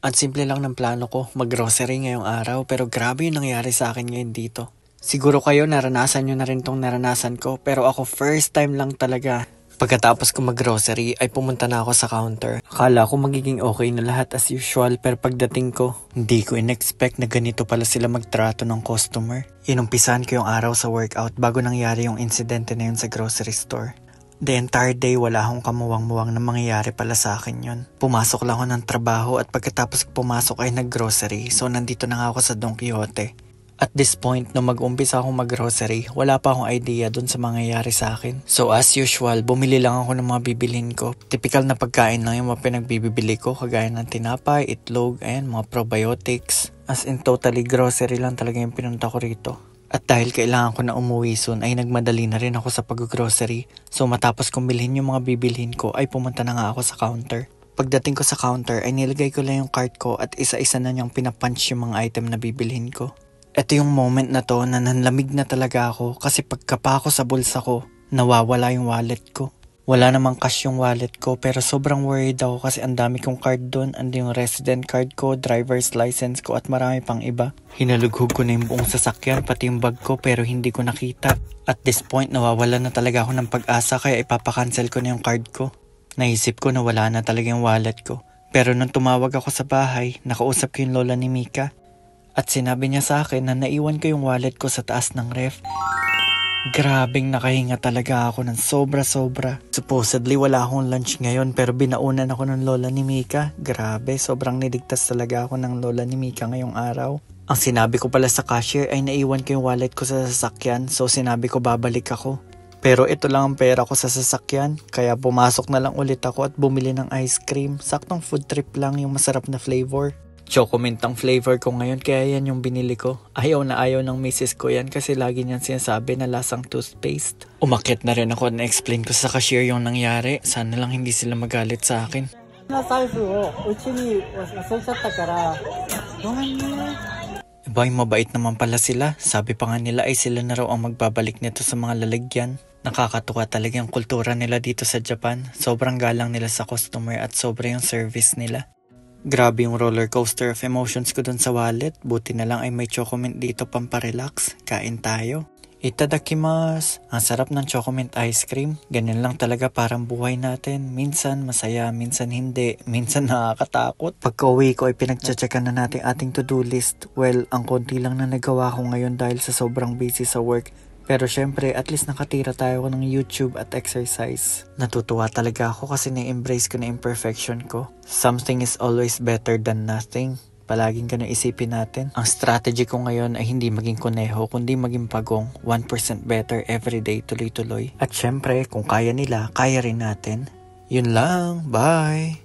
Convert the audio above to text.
At simple lang ng plano ko, mag-grocery ngayong araw pero grabe yung nangyari sa akin ngayon dito. Siguro kayo naranasan nyo na rin tong naranasan ko pero ako first time lang talaga. Pagkatapos ko mag-grocery ay pumunta na ako sa counter. Akala ko magiging okay na lahat as usual pero pagdating ko, hindi ko in-expect na ganito pala sila magtrato ng customer. Inumpisahan ko yung araw sa workout bago nangyari yung insidente na yun sa grocery store. The entire day wala akong kamuwang-muwang na mangyayari pala sa akin yun. Pumasok lang ako ng trabaho at pagkatapos pumasok ay nag-grocery so nandito na nga ako sa Don Quixote. At this point, nung mag-umpisa akong mag-grocery, wala pa akong idea dun sa mangyayari sa akin. So as usual, bumili lang ako ng mga bibilhin ko. Typical na pagkain lang yung mga pinagbibili ko, kagaya ng tinapay, itlog, and mga probiotics. As in totally grocery lang talaga yung pinunta ko rito. At dahil kailangan ko na umuwi soon, ay nagmadali na rin ako sa pag-grocery. So matapos kong bilhin yung mga bibilhin ko, ay pumunta na nga ako sa counter. Pagdating ko sa counter, ay nilagay ko lang yung cart ko at isa-isa na niyang pinapunch yung mga item na bibilhin ko. Ito yung moment na to na nanlamig na talaga ako kasi pagkapa ko sa bulsa ko, nawawala yung wallet ko. Wala namang cash yung wallet ko pero sobrang worried ako kasi ang dami kong card doon. Ando yung resident card ko, driver's license ko at marami pang iba. Hinalughog ko na yung buong sasakyan pati yung bag ko pero hindi ko nakita. At this point nawawala na talaga ako ng pag-asa kaya ipapakancel ko na yung card ko. Naisip ko na wala na talaga yung wallet ko. Pero nung tumawag ako sa bahay, nakausap ko yung lola ni Mika. At sinabi niya sa akin na naiwan ko yung wallet ko sa taas ng ref. Grabing nakahinga talaga ako ng sobra-sobra. Supposedly wala akong lunch ngayon pero binaunan ako ng lola ni Mika. Grabe, sobrang niligtas talaga ako ng lola ni Mika ngayong araw. Ang sinabi ko pala sa cashier ay naiwan ko yung wallet ko sa sasakyan so sinabi ko babalik ako. Pero ito lang ang pera ko sa sasakyan kaya pumasok na lang ulit ako at bumili ng ice cream. Saktong food trip lang yung masarap na flavor. Chocomint ang flavor ko ngayon kaya yan yung binili ko. Ayaw na ayaw ng misis ko yan kasi lagi niyan sinasabi na lasang toothpaste. Umakyat na rin ako na explain ko sa cashier yung nangyari. Sana lang hindi sila magalit sa akin. Abay, mabait naman pala sila. Sabi pa nga nila ay sila na raw ang magbabalik nito sa mga lalagyan. Nakakatuwa talaga yung kultura nila dito sa Japan. Sobrang galang nila sa customer at sobra yung service nila. Grabe yung roller coaster of emotions ko dun sa wallet. Buti na lang ay may chocomint dito pamparelax. Kain tayo. Itadakimasu. Ang sarap ng chocomint ice cream. Ganyan lang talaga parang buhay natin. Minsan masaya, minsan hindi. Minsan nakakatakot. Pagka-uwi ko ay pinagtsatsakan na natin ating to-do list. Well, ang konti lang na nagawa ko ngayon dahil sa sobrang busy sa work. Pero syempre, at least nakatira tayo ng YouTube at exercise. Natutuwa talaga ako kasi na-embrace ko na imperfection ko. Something is always better than nothing. Palaging ganun isipin natin. Ang strategy ko ngayon ay hindi maging kuneho, kundi maging pagong. 1% better everyday, tuloy-tuloy. At syempre, kung kaya nila, kaya rin natin. Yun lang. Bye!